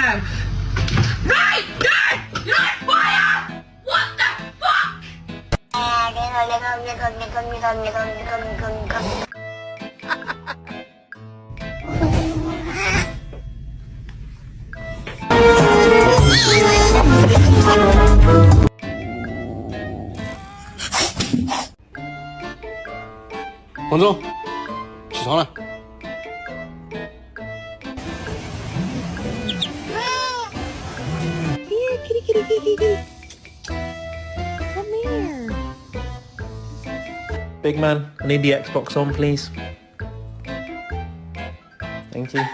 Right! Guys! You're on fire! What the fuck?黄忠，起床了。Here, kitty, kitty, kitty, kitty. Come here. Big man, I need the Xbox on, please. Thank you.